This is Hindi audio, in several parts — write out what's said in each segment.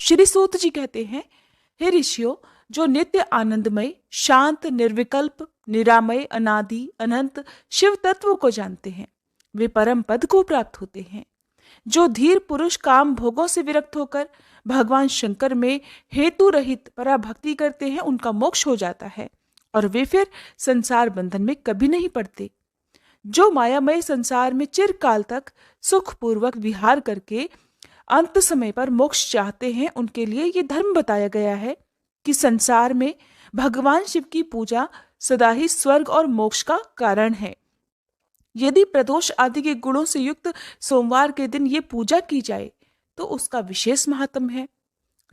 श्री सूत जी कहते हैं, हे ऋषियों, जो नित्य आनंदमय, शांत, निर्विकल्प, निरामय, अनादि, अनंत शिव तत्व को जानते हैं, वे परम पद को प्राप्त होते हैं। जो धीर पुरुष काम भोगों से विरक्त होकर भगवान शंकर में हेतु रहित पराभक्ति करते हैं, उनका मोक्ष हो जाता है और वे फिर संसार बंधन में कभी नहीं पड़ते। जो मायामय संसार में चिरकाल तक सुखपूर्वक विहार करके अंत समय पर मोक्ष चाहते हैं, उनके लिए ये धर्म बताया गया है कि संसार में भगवान शिव की पूजा सदा ही स्वर्ग और मोक्ष का कारण है। यदि प्रदोष आदि के गुणों से युक्त सोमवार के दिन ये पूजा की जाए तो उसका विशेष महात्म है।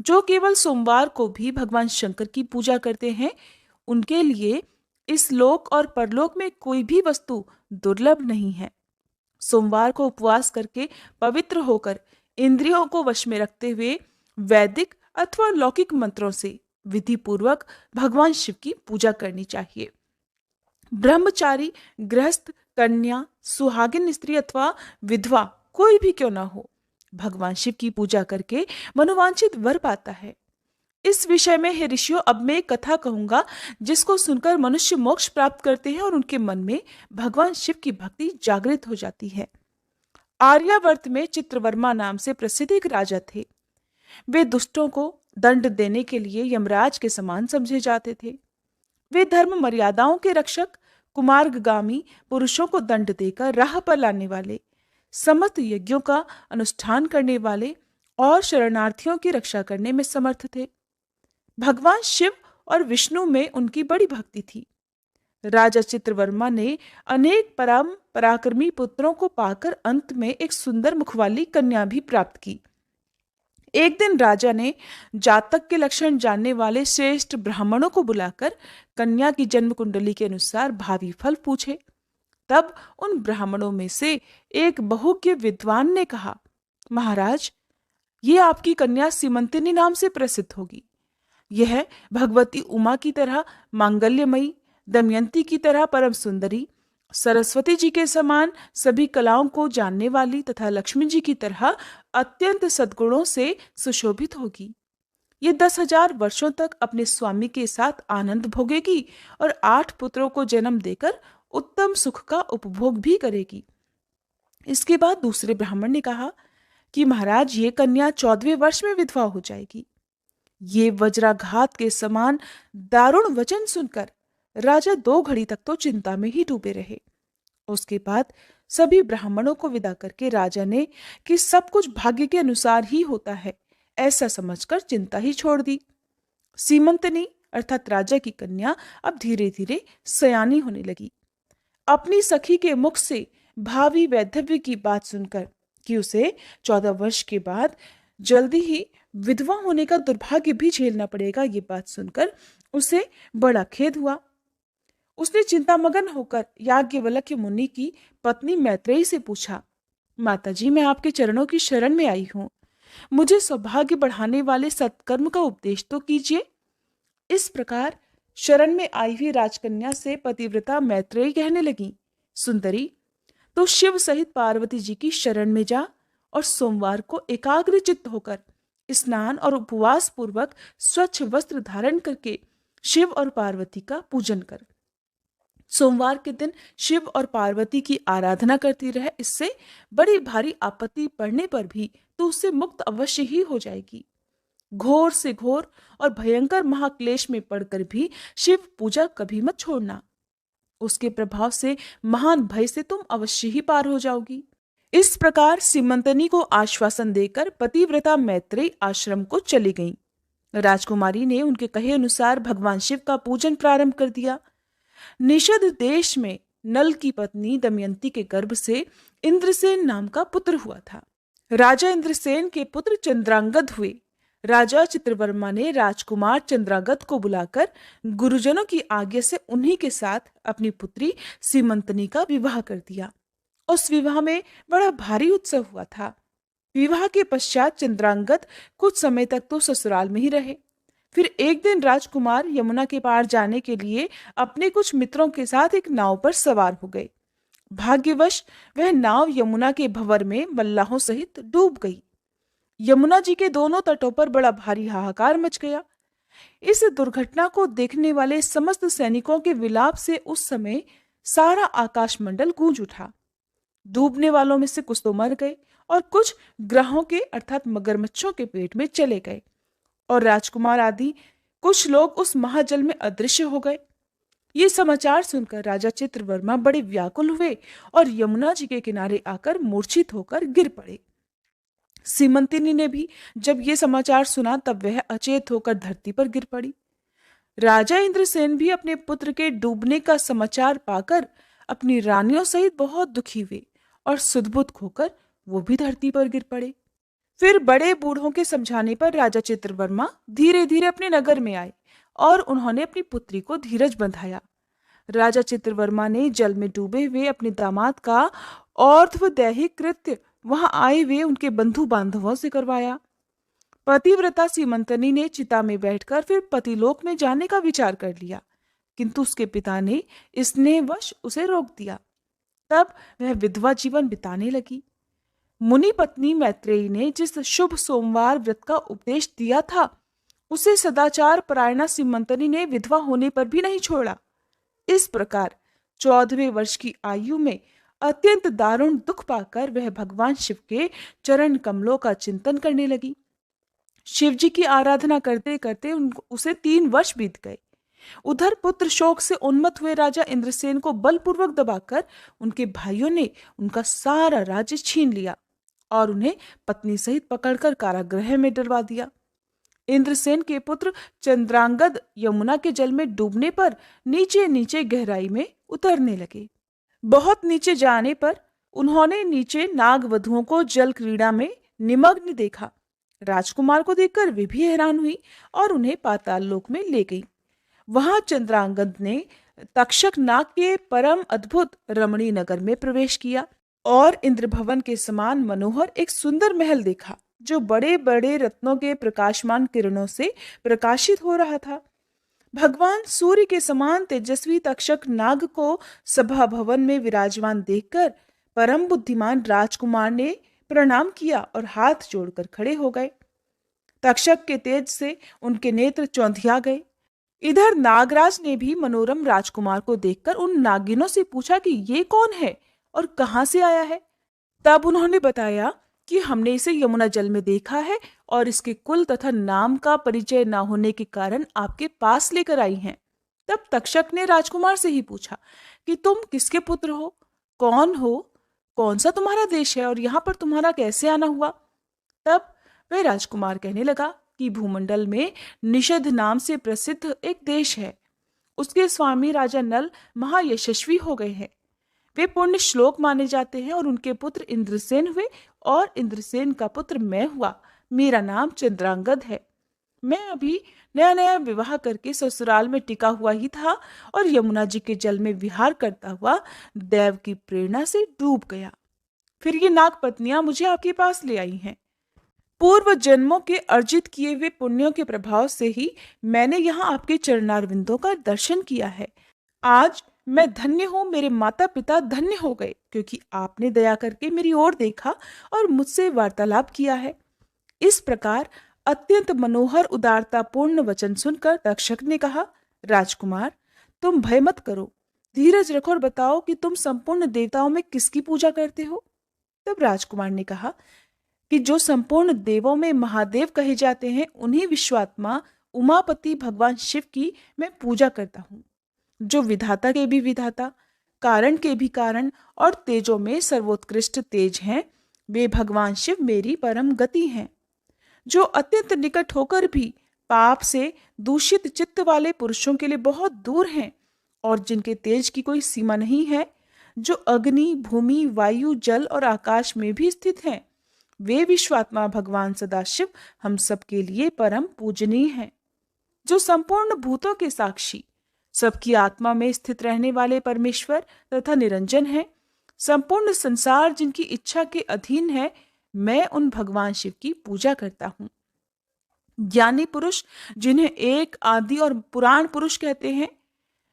जो केवल सोमवार को भी भगवान शंकर की पूजा करते हैं, उनके लिए इस लोक और परलोक में कोई भी वस्तु दुर्लभ नहीं है। सोमवार को उपवास करके पवित्र होकर इंद्रियों को वश में रखते हुए वैदिक अथवा लौकिक मंत्रों से विधि पूर्वक भगवान शिव की पूजा करनी चाहिए। ब्रह्मचारी, गृहस्थ, कन्या, सुहागिन स्त्री अथवा विधवा कोई भी क्यों ना हो, भगवान शिव की पूजा करके मनोवांछित वर पाता है। इस विषय में हे ऋषियों, अब मैं एक कथा कहूंगा जिसको सुनकर मनुष्य मोक्ष प्राप्त करते हैं और उनके मन में भगवान शिव की भक्ति जागृत हो जाती है। आर्यावर्त में चित्रवर्मा नाम से प्रसिद्ध एक राजा थे। वे दुष्टों को दंड देने के लिए यमराज के समान समझे जाते थे। वे धर्म मर्यादाओं के रक्षक, कुमार्गामी पुरुषों को दंड देकर राह पर लाने वाले, समस्त यज्ञों का अनुष्ठान करने वाले और शरणार्थियों की रक्षा करने में समर्थ थे। भगवान शिव और विष्णु में उनकी बड़ी भक्ति थी। राजा चित्रवर्मा ने अनेक परम पराक्रमी पुत्रों को पाकर अंत में एक सुंदर मुखवाली कन्या भी प्राप्त की। एक दिन राजा ने जातक के लक्षण जानने वाले श्रेष्ठ ब्राह्मणों को बुलाकर कन्या की जन्म कुंडली के अनुसार भावी फल पूछे। तब उन ब्राह्मणों में से एक बहुज्ञ विद्वान ने कहा, महाराज, ये आपकी कन्या सीमंतिनी नाम से प्रसिद्ध होगी। यह भगवती उमा की तरह मांगल्यमयी, दमयंती की तरह परम सुंदरी, सरस्वती जी के समान सभी कलाओं को जानने वाली तथा लक्ष्मी जी की तरह अत्यंत सद्गुणों से सुशोभित होगी। ये 10,000 वर्षों तक अपने स्वामी के साथ आनंद भोगेगी और 8 पुत्रों को जन्म देकर उत्तम सुख का उपभोग भी करेगी। इसके बाद दूसरे ब्राह्मण ने कहा कि महाराज, ये कन्या 14वें वर्ष में विधवा हो जाएगी। ये वज्राघात के समान दारुण वचन सुनकर राजा 2 घड़ी तक तो चिंता में ही डूबे रहे। उसके बाद सभी ब्राह्मणों को विदा करके राजा ने कि सब कुछ भाग्य के अनुसार ही होता है, ऐसा समझकर चिंता ही छोड़ दी। सीमंतनी अर्थात राजा की कन्या अब धीरे धीरे सयानी होने लगी। अपनी सखी के मुख से भावी वैधव्य की बात सुनकर कि उसे 14 वर्ष के बाद जल्दी ही विधवा होने का दुर्भाग्य भी झेलना पड़ेगा, ये बात सुनकर उसे बड़ा खेद हुआ। उसने चिंतामग्न होकर याज्ञवल्क्य मुनि की पत्नी मैत्रेयी से पूछा, माताजी, मैं आपके चरणों की शरण में आई हूं, मुझे सौभाग्य बढ़ाने वाले सत्कर्म का उपदेश तो कीजिए। इस प्रकार शरण में आई हुई राजकन्या से पतिव्रता मैत्रेयी कहने लगी, सुंदरी, तो शिव सहित पार्वती जी की शरण में जा और सोमवार को एकाग्र चित्त होकर स्नान और उपवास पूर्वक स्वच्छ वस्त्र धारण करके शिव और पार्वती का पूजन कर। सोमवार के दिन शिव और पार्वती की आराधना करती रहे, इससे बड़ी भारी आपत्ति पड़ने पर भी तू उससे मुक्त अवश्य ही हो जाएगी। घोर से घोर और भयंकर महाक्लेश में पड़कर भी शिव पूजा कभी मत छोड़ना, उसके प्रभाव से महान भय से तुम अवश्य ही पार हो जाओगी। इस प्रकार सीमंतनी को आश्वासन देकर पतिव्रता मैत्रेयी आश्रम को चली गईं। राजकुमारी ने उनके कहे अनुसार भगवान शिव का पूजन प्रारंभ कर दिया। निषद देश में नल की पत्नी दमयंती के गर्भ से इंद्रसेन नाम का पुत्र हुआ था। राजा इंद्रसेन के पुत्र चंद्रांगद हुए। राजा चित्रवर्मा ने राजकुमार चंद्रांगद को बुलाकर गुरुजनों की आज्ञा से उन्हीं के साथ अपनी पुत्री सीमंतनी का विवाह कर दिया। उस विवाह में बड़ा भारी उत्सव हुआ था। विवाह के पश्चात चंद्रांगद कुछ समय तक तो ससुराल में ही रहे। फिर एक दिन राजकुमार यमुना के पार जाने के लिए अपने कुछ मित्रों के साथ एक नाव पर सवार हो गए। भाग्यवश वह नाव यमुना के भंवर में मल्लाहों सहित डूब गई। यमुना जी के दोनों तटों पर बड़ा भारी हाहाकार मच गया। इस दुर्घटना को देखने वाले समस्त सैनिकों के विलाप से उस समय सारा आकाशमंडल गूंज उठा। डूबने वालों में से कुछ तो मर गए और कुछ ग्रहों के अर्थात मगरमच्छों के पेट में चले गए, और राजकुमार आदि कुछ लोग उस महाजल में अदृश्य हो गए। ये समाचार सुनकर राजा चित्रवर्मा बड़े व्याकुल हुए और यमुना जी के किनारे आकर मूर्छित होकर गिर पड़े। सीमंतिनी ने भी जब ये समाचार सुना तब वह अचेत होकर धरती पर गिर पड़ी। राजा इंद्रसेन भी अपने पुत्र के डूबने का समाचार पाकर अपनी रानियों सहित बहुत दुखी हुए और सुध-बुध खोकर वो भी धरती पर गिर पड़े। फिर बड़े बूढ़ों के समझाने पर राजा चित्रवर्मा धीरे धीरे अपने नगर में आए और उन्होंने अपनी पुत्री को धीरज बंधाया। राजा चित्रवर्मा ने जल में डूबे हुए अपने दामाद का और्ध्वदैहिक कृत्य वहां आए हुए उनके बंधु बांधवों से करवाया। पतिव्रता सीमंतनी ने चिता में बैठकर फिर पतिलोक में जाने का विचार कर लिया, किंतु उसके पिता ने स्नेहवश उसे रोक दिया। तब वह विधवा जीवन बिताने लगी। मुनि पत्नी मैत्रेयी ने जिस शुभ सोमवार व्रत का उपदेश दिया था, उसे सदाचार परायणा सीमंतनी ने विधवा होने पर भी नहीं छोड़ा। इस प्रकार 14वें वर्ष की आयु में अत्यंत दारुण दुख पाकर वह भगवान शिव के चरण कमलों का चिंतन करने लगी। शिव जी की आराधना करते करते उसे 3 वर्ष बीत गए। उधर पुत्र शोक से उन्मत्त हुए राजा इंद्रसेन को बलपूर्वक दबाकर उनके भाइयों ने उनका सारा राज्य छीन लिया और उन्हें पत्नी सहित पकड़कर कारागृह में डलवा दिया। इंद्रसेन के पुत्र चंद्रांगद यमुना के जल में डूबने पर नीचे नीचे गहराई में उतरने लगे। बहुत नीचे जाने पर उन्होंने नीचे नाग वधुओं को जल क्रीड़ा में निमग्न देखा। राजकुमार को देखकर वे भी हैरान हुई और उन्हें पाताल लोक में ले गई। वहां चंद्रांगद ने तक्षक नाग के परम अद्भुत रमणी नगर में प्रवेश किया और इंद्र भवन के समान मनोहर एक सुंदर महल देखा, जो बड़े बड़े रत्नों के प्रकाशमान किरणों से प्रकाशित हो रहा था। भगवान सूर्य के समान तेजस्वी तक्षक नाग को सभा भवन में विराजमान देखकर परम बुद्धिमान राजकुमार ने प्रणाम किया और हाथ जोड़कर खड़े हो गए। तक्षक के तेज से उनके नेत्र चौंधिया गए। इधर नागराज ने भी मनोरम राजकुमार को देखकर उन नागिनों से पूछा कि ये कौन है और कहां से आया है। तब उन्होंने बताया कि हमने इसे यमुना जल में देखा है और इसके कुल तथा नाम का परिचय न होने के कारण आपके पास लेकर आई हैं। तब तक्षक ने राजकुमार से ही पूछा कि तुम किसके पुत्र हो, कौन हो, कौन सा तुम्हारा देश है और यहाँ पर तुम्हारा कैसे आना हुआ। तब वह राजकुमार कहने लगा कि भूमंडल में निषद नाम से प्रसिद्ध एक देश है। उसके स्वामी राजा नल महायशस्वी हो गए हैं। वे पुण्य श्लोक माने जाते हैं और उनके पुत्र इंद्रसेन हुए और इंद्रसेन का पुत्र मैं हुआ। मेरा नाम चंद्रांगद है। मैं अभी नया नया विवाह करके ससुराल में टिका हुआ ही था और यमुना जी के जल में विहार करता हुआ देव की प्रेरणा से डूब गया। फिर ये नाग पत्नियां मुझे आपके पास ले आई हैं। पूर्व जन्मों के अर्जित किए हुए पुण्यों के प्रभाव से ही मैंने यहाँ आपके चरणारविंदों का दर्शन किया है। आज मैं धन्य हूँ, मेरे माता पिता धन्य हो गए, क्योंकि आपने दया करके मेरी ओर देखा और मुझसे वार्तालाप किया है। इस प्रकार अत्यंत मनोहर उदारतापूर्ण वचन सुनकर तक्षक ने कहा, राजकुमार तुम भय मत करो, धीरज रखो और बताओ कि तुम संपूर्ण देवताओं में किसकी पूजा करते हो। तब राजकुमार ने कहा कि जो संपूर्ण देवों में महादेव कहे जाते हैं, उन्हीं विश्वात्मा उमापति भगवान शिव की मैं पूजा करता हूँ, जो विधाता के भी विधाता, कारण के भी कारण और तेजों में सर्वोत्कृष्ट तेज हैं। वे भगवान शिव मेरी परम गति हैं, जो अत्यंत निकट होकर भी पाप से दूषित चित्त वाले पुरुषों के लिए बहुत दूर हैं और जिनके तेज की कोई सीमा नहीं है, जो अग्नि, भूमि, वायु, जल और आकाश में भी स्थित हैं। वे विश्वात्मा भगवान सदाशिव हम सबके लिए परम पूजनीय हैं, जो संपूर्ण भूतों के साक्षी, सबकी आत्मा में स्थित रहने वाले परमेश्वर तथा निरंजन है। संपूर्ण संसार जिनकी इच्छा के अधीन है, मैं उन भगवान शिव की पूजा करता हूँ। ज्ञानी पुरुष जिन्हें एक आदि और पुराण पुरुष कहते हैं,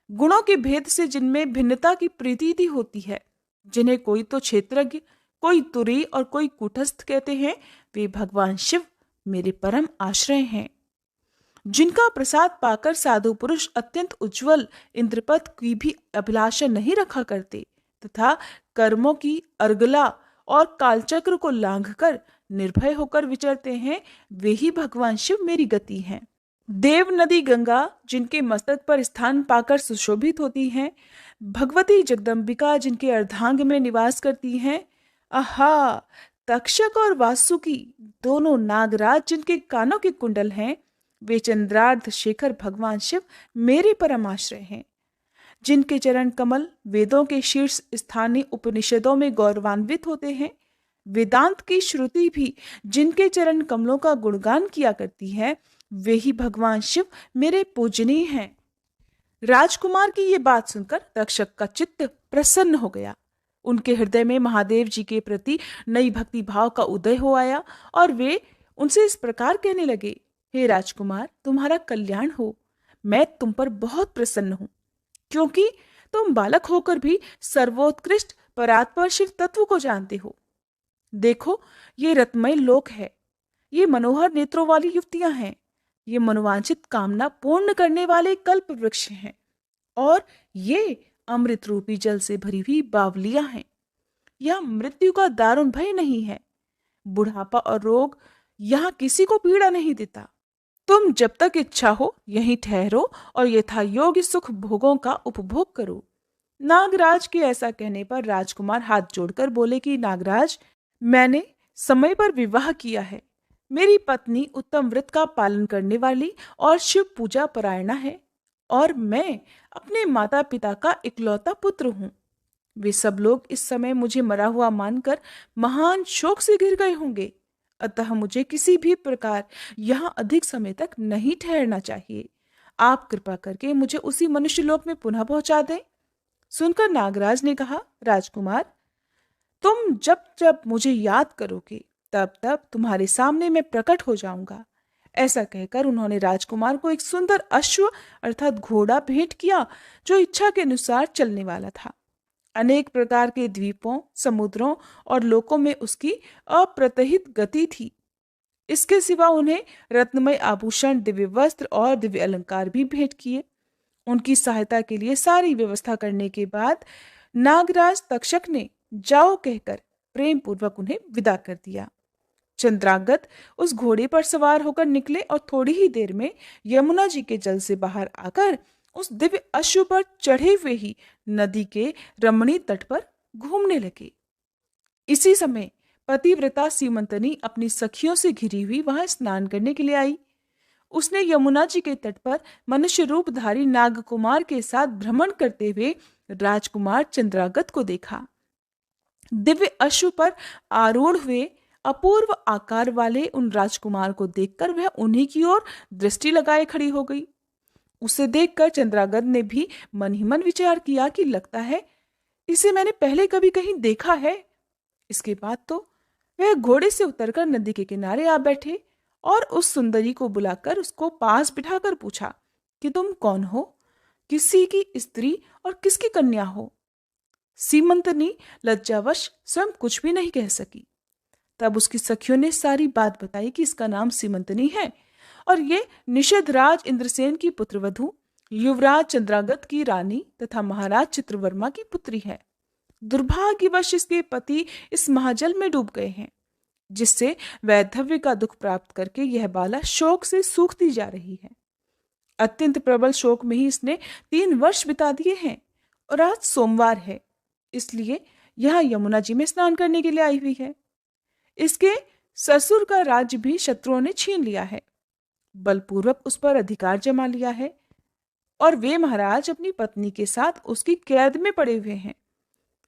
गुणों के भेद से जिनमें भिन्नता की प्रतीति होती है, जिन्हें कोई तो क्षेत्रज्ञ, कोई तुरी और कोई कूटस्थ कहते हैं, वे भगवान शिव मेरे परम आश्रय हैं, जिनका प्रसाद पाकर साधु पुरुष अत्यंत उज्जवल इंद्रपद की भी अभिलाषा नहीं रखा करते तथा कर्मों की अर्गला और कालचक्र को लांघकर निर्भय होकर विचरते हैं, वे ही भगवान शिव मेरी गति हैं। देव नदी गंगा जिनके मस्तक पर स्थान पाकर सुशोभित होती हैं, भगवती जगदम्बिका जिनके अर्धांग में निवास करती हैं, आहा, तक्षक और वासुकी दोनों नागराज जिनके कानों के कुंडल हैं, वे चंद्रार्ध शेखर भगवान शिव मेरे परमाश्रय हैं, जिनके चरण कमल वेदों के शीर्ष स्थानीय उपनिषदों में गौरवान्वित होते हैं, वेदांत की श्रुति भी जिनके चरण कमलों का गुणगान किया करती है, वे ही भगवान शिव मेरे पूजनीय हैं। राजकुमार की ये बात सुनकर तक्षक का चित्त प्रसन्न हो गया। उनके हृदय में महादेव जी के प्रति नई भक्ति भाव का उदय हो आया और वे उनसे इस प्रकार कहने लगे, हे राजकुमार, तुम्हारा कल्याण हो। मैं तुम पर बहुत प्रसन्न हूं, क्योंकि तुम बालक होकर भी सर्वोत्कृष्ट परात्पर शिव तत्व को जानते हो। देखो, ये रत्नमय लोक है, ये मनोहर नेत्रों वाली युवतियां हैं, ये मनोवांछित कामना पूर्ण करने वाले कल्प वृक्ष हैं, और ये अमृत रूपी जल से भरी हुई बावलियां हैं। यह मृत्यु का दारुण भय नहीं है, बुढ़ापा और रोग यहाँ किसी को पीड़ा नहीं देता। तुम जब तक इच्छा हो यहीं ठहरो और यथा योग्य सुख भोगों का उपभोग करो। नागराज के ऐसा कहने पर राजकुमार हाथ जोड़कर बोले कि नागराज, मैंने समय पर विवाह किया है। मेरी पत्नी उत्तम व्रत का पालन करने वाली और शिव पूजा परायणा है, और मैं अपने माता पिता का इकलौता पुत्र हूँ। वे सब लोग इस समय मुझे मरा हुआ मानकर महान शोक से घिर गए होंगे, अतः मुझे किसी भी प्रकार यहाँ अधिक समय तक नहीं ठहरना चाहिए। आप कृपा करके मुझे उसी मनुष्य लोक में पुनः पहुंचा दें। सुनकर नागराज ने कहा, राजकुमार, तुम जब जब मुझे याद करोगे तब तब तुम्हारे सामने मैं प्रकट हो जाऊंगा। ऐसा कहकर उन्होंने राजकुमार को एक सुंदर अश्व अर्थात घोड़ा भेंट किया, जो इच्छा के अनुसार चलने वाला था। अनेक प्रकार के द्वीपों, समुद्रों और लोकों में उसकी अप्रतिहित गति थी। इसके सिवा उन्हें रत्नमय आभूषण, दिव्य वस्त्र और दिव्य अलंकार भी भेंट किए। उनकी सहायता के लिए सारी व्यवस्था करने के बाद नागराज तक्षक ने जाओ कहकर प्रेम पूर्वक उन्हें विदा कर दिया। चंद्रागत उस घोड़े पर सवार होकर निकले और थोड़ी ही देर में यमुना जी के जल से बाहर आकर उस दिव्य अश्व पर चढ़े हुए ही नदी के रमणीय तट पर घूमने लगे। इसी समय पतिव्रता सीमंतनी अपनी सखियों से घिरी हुई वहां स्नान करने के लिए आई। उसने यमुना जी के तट पर मनुष्य रूपधारी नागकुमार के साथ भ्रमण करते हुए राजकुमार चंद्रागत को देखा। दिव्य अश्व पर आरूढ़ हुए अपूर्व आकार वाले उन राजकुमार को देखकर वह उन्हीं की ओर दृष्टि लगाए खड़ी हो गई। उसे देखकर चंद्रागत ने भी मन ही मन विचार किया कि लगता है इसे मैंने पहले कभी कहीं देखा है। इसके बाद तो वह घोड़े से उतरकर नदी के किनारे आ बैठे और उस सुंदरी को बुलाकर उसको पास बिठाकर पूछा कि तुम कौन हो, किसी की स्त्री और किसकी कन्या हो। सीमंतनी लज्जावश स्वयं कुछ भी नहीं कह सकी। तब उसकी सखियों ने सारी बात बताई कि इसका नाम सीमंतनी है और ये निषेधराज इंद्रसेन की पुत्रवधू, युवराज चंद्रागत की रानी तथा महाराज चित्रवर्मा की पुत्री है। दुर्भाग्यवश इसके पति इस महाजल में डूब गए हैं, जिससे वैधव्य का दुख प्राप्त करके यह बाला शोक से सूखती जा रही है। अत्यंत प्रबल शोक में ही इसने 3 वर्ष बिता दिए हैं और आज सोमवार है, इसलिए यह यमुना जी में स्नान करने के लिए आई हुई है। इसके ससुर का राज्य भी शत्रुओं ने छीन लिया है, बलपूर्वक उस पर अधिकार जमा लिया है और वे महाराज अपनी पत्नी के साथ उसकी कैद में पड़े हुए हैं।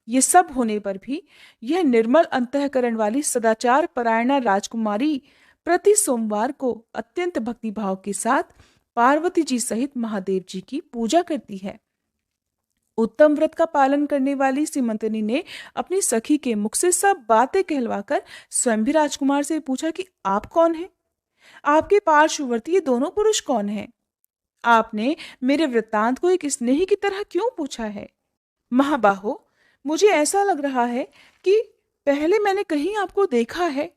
ये सब होने पर भी यह निर्मल अंतःकरण वाली सदाचार परायणा राजकुमारी प्रति सोमवार को अत्यंत भक्तिभाव के साथ पार्वती जी सहित महादेव जी की पूजा करती है। उत्तम व्रत का पालन करने वाली सीमंतनी ने अपनी सखी के मुख से सब बातें कहलवाकर स्वयं भी राजकुमार से पूछा कि आप कौन हैं? आपके पार्श्ववर्ती ये दोनों पुरुष कौन हैं? आपने मेरे वृत्तांत को एक स्नेही की तरह क्यों पूछा है? महाबाहो, मुझे ऐसा लग रहा है कि पहले मैंने कहीं आपको देखा है।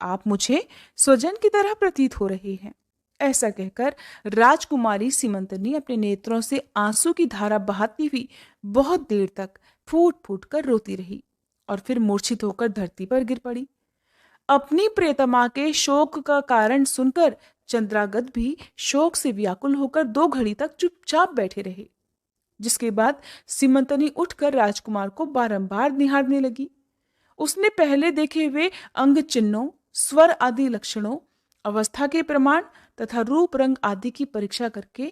आप मुझे स्वजन की तरह प्रतीत हो रहे हैं। ऐसा कहकर राजकुमारी सीमंतनी अपने नेत्रों से आंसू की धारा बहाती हुई बहुत देर तक फूट फूट कर रोती रही और फिर मूर्छित होकर धरती पर गिर पड़ी। अपनी प्रियतमा के शोक का कारण सुनकर चंद्रागत भी शोक से व्याकुल होकर 2 घड़ी तक चुपचाप बैठे रहे, जिसके बाद सीमंतनी उठकर राजकुमार को बारंबार निहारने लगी। उसने पहले देखे हुए अंग चिन्हों, स्वर आदि लक्षणों, अवस्था के प्रमाण तथा रूप रंग आदि की परीक्षा करके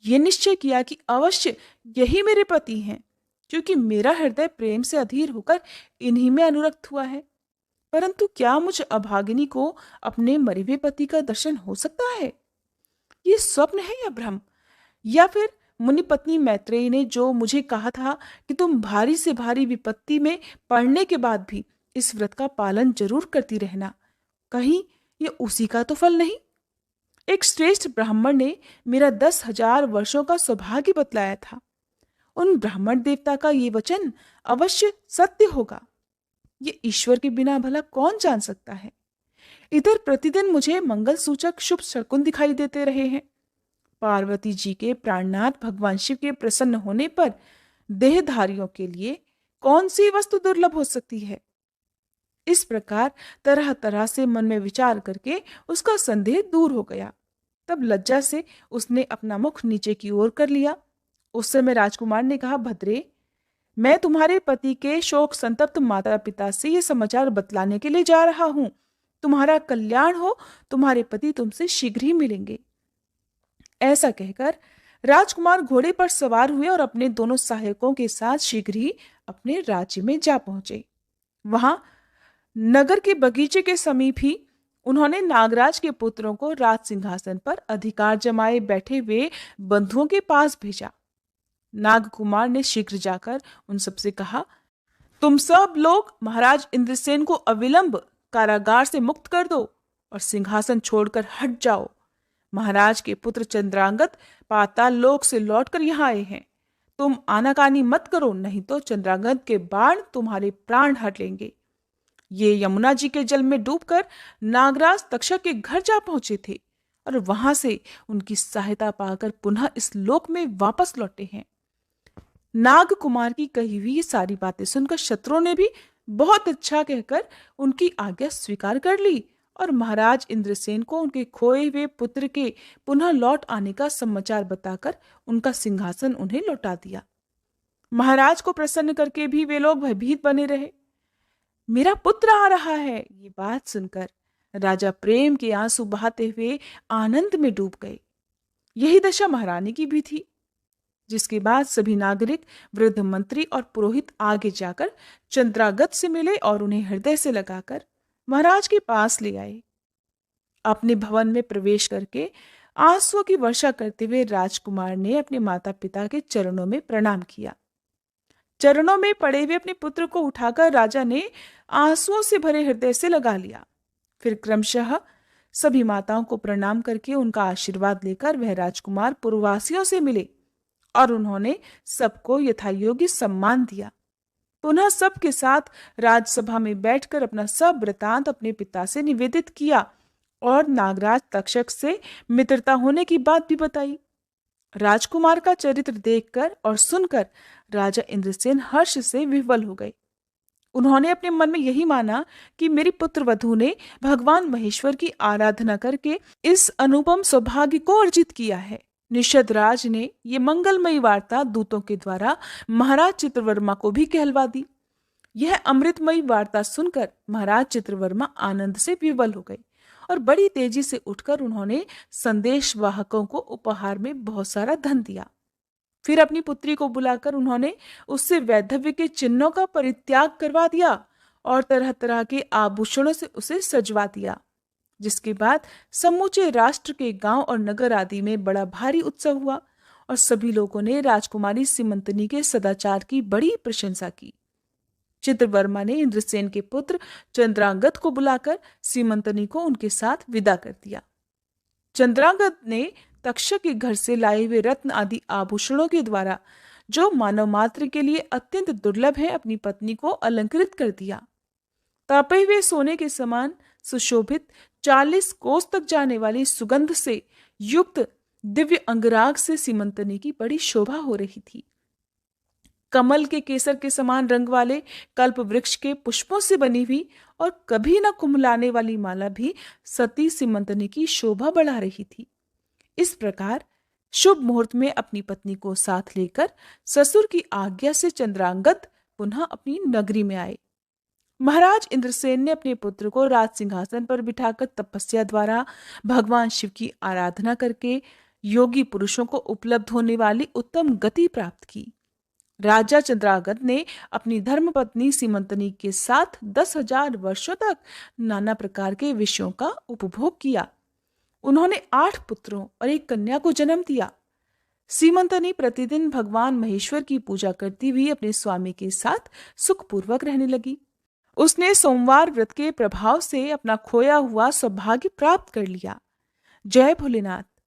ये निश्चय किया कि अवश्य यही मेरे पति हैं, क्योंकि मेरा हृदय प्रेम से अधीर होकर इन्हीं में अनुरक्त हुआ है। परंतु क्या मुझ अभागिनी को अपने मरे हुए पति का दर्शन हो सकता है? ये स्वप्न है या भ्रम? या फिर मुनि पत्नी मैत्रेयी ने जो मुझे कहा था कि तुम भारी से भारी विपत्ति में पड़ने के बाद भी इस व्रत का पालन जरूर करती रहना, कहीं ये उसी का तो फल नहीं? एक श्रेष्ठ ब्राह्मण ने मेरा 10,000 वर्षों का सौभाग्य बतलाया था। उन ब्राह्मण देवता का ये वचन अवश्य सत्य होगा, ये ईश्वर के बिना भला कौन जान सकता है। इधर प्रतिदिन मुझे मंगल सूचक शुभ शकुन दिखाई देते रहे हैं। पार्वती जी के प्राणनाथ भगवान शिव के प्रसन्न होने पर देहधारियों के लिए कौन सी वस्तु दुर्लभ हो सकती है? इस प्रकार तरह तरह से मन में विचार करके उसका संदेह दूर हो गया। तब लज्जा से उसने अपना मुख नीचे की ओर कर लिया। उस समय राजकुमार ने कहा, भद्रे, मैं तुम्हारे पति के शोक संतप्त माता पिता से ये समाचार बतलाने के लिए जा रहा हूं। तुम्हारा कल्याण हो, तुम्हारे पति तुमसे शीघ्र ही मिलेंगे। ऐसा कहकर राजकुमार घोड़े पर सवार हुए और अपने दोनों सहायकों के साथ शीघ्र ही अपने राज्य में जा पहुंचे। वहां नगर के बगीचे के समीप ही उन्होंने नागराज के पुत्रों को राज सिंहासन पर अधिकार जमाए बैठे हुए बंधुओं के पास भेजा। नागकुमार ने शीघ्र जाकर उन सबसे कहा, तुम सब लोग महाराज इंद्रसेन को अविलंब कारागार से मुक्त कर दो और सिंहासन छोड़कर हट जाओ। महाराज के पुत्र चंद्रांगत पाताल लोक से लौटकर यहाँ आए हैं। तुम आनाकानी मत करो, नहीं तो चंद्रांगत के बाण तुम्हारे प्राण हर लेंगे। ये यमुना जी के जल में डूबकर नागराज तक्षक के घर जा पहुंचे थे और वहां से उनकी सहायता पाकर पुनः इस लोक में वापस लौटे हैं। नाग कुमार की कही हुई ये सारी बातें सुनकर शत्रुओं ने भी बहुत अच्छा कहकर उनकी आज्ञा स्वीकार कर ली और महाराज इंद्रसेन को उनके खोए हुए पुत्र के पुनः लौट आने का समाचार बताकर उनका सिंहासन उन्हें लौटा दिया। महाराज को प्रसन्न करके भी वे लोग भयभीत बने रहे। मेरा पुत्र आ रहा है, ये बात सुनकर राजा प्रेम के आंसू बहाते हुए आनंद में डूब गए। यही दशा महारानी की भी थी। जिसके बाद सभी नागरिक, वृद्ध मंत्री और पुरोहित आगे जाकर चंद्रागत से मिले और उन्हें हृदय से लगाकर महाराज के पास ले आए। अपने भवन में प्रवेश करके आंसुओं की वर्षा करते हुए राजकुमार ने अपने माता पिता के चरणों में प्रणाम किया। चरणों में पड़े हुए अपने पुत्र को उठाकर राजा ने आंसुओं से भरे हृदय से लगा लिया। फिर क्रमशः सभी माताओं को प्रणाम करके उनका आशीर्वाद लेकर वह राजकुमार पुरवासियों से मिले और उन्होंने सबको यथायोग्य सम्मान दिया। पुनः सबके साथ राजसभा में बैठकर अपना सब वृतांत अपने पिता से निवेदित किया और नागराज तक्षक से मित्रता होने की बात भी बताई। राजकुमार का चरित्र देखकर और सुनकर राजा इंद्रसेन हर्ष से विह्वल हो गए। उन्होंने अपने मन में यही माना कि मेरी पुत्र वधू ने भगवान महेश्वर की आराधना करके इस अनुपम सौभाग्य को अर्जित किया है। निषद राज ने ये मंगलमयी वार्ता दूतों के द्वारा महाराज चित्रवर्मा को भी कहलवा दी। यह अमृतमयी वार्ता सुनकर महाराज चित्रवर्मा आनंद से विवल हो गए और बड़ी तेजी से उठकर उन्होंने संदेश वाहकों को उपहार में बहुत सारा धन दिया। फिर अपनी पुत्री को बुलाकर उन्होंने उससे वैधव्य के चिन्हों का परित्याग करवा दिया और तरह तरह के आभूषणों से उसे सजवा दिया। जिसके बाद समूचे राष्ट्र के गांव और नगर आदि में बड़ा भारी उत्सव हुआ और सभी लोगों ने राजकुमारी सीमंतनी के सदाचार की बड़ी प्रशंसा की। चित्रवर्मा ने इंद्रसेन के पुत्र चंद्रांगत को बुलाकर सीमंतनी को उनके साथ विदा कर दिया। चंद्रांगत ने तक्षक के घर से लाए हुए रत्न आदि आभूषणों के द्वारा, जो मानव मात्र के लिए अत्यंत दुर्लभ है, अपनी पत्नी को अलंकृत कर दिया। तापे हुए सोने के समान सुशोभित 40 कोस तक जाने वाली सुगंध से युक्त दिव्य अंगराग से सीमंतनी की बड़ी शोभा हो रही थी। कमल के केसर के समान रंग वाले कल्प वृक्ष के पुष्पों से बनी हुई और कभी न कुम्हलाने वाली माला भी सती सीमंतनी की शोभा बढ़ा रही थी। इस प्रकार शुभ मुहूर्त में अपनी पत्नी को साथ लेकर ससुर की आज्ञा से चंद्रांगद पुनः अपनी नगरी में आए। महाराज इंद्रसेन ने अपने पुत्र को राज सिंहासन पर बिठाकर तपस्या द्वारा भगवान शिव की आराधना करके योगी पुरुषों को उपलब्ध होने वाली उत्तम गति प्राप्त की। राजा चंद्रांगद ने अपनी धर्मपत्नी सीमंतनी के साथ 10,000 वर्षों तक नाना प्रकार के विषयों का उपभोग किया। उन्होंने 8 पुत्रों और 1 कन्या को जन्म दिया। सीमंतनी प्रतिदिन भगवान महेश्वर की पूजा करती हुई अपने स्वामी के साथ सुखपूर्वक रहने लगी। उसने सोमवार व्रत के प्रभाव से अपना खोया हुआ सौभाग्य प्राप्त कर लिया। जय भोलेनाथ।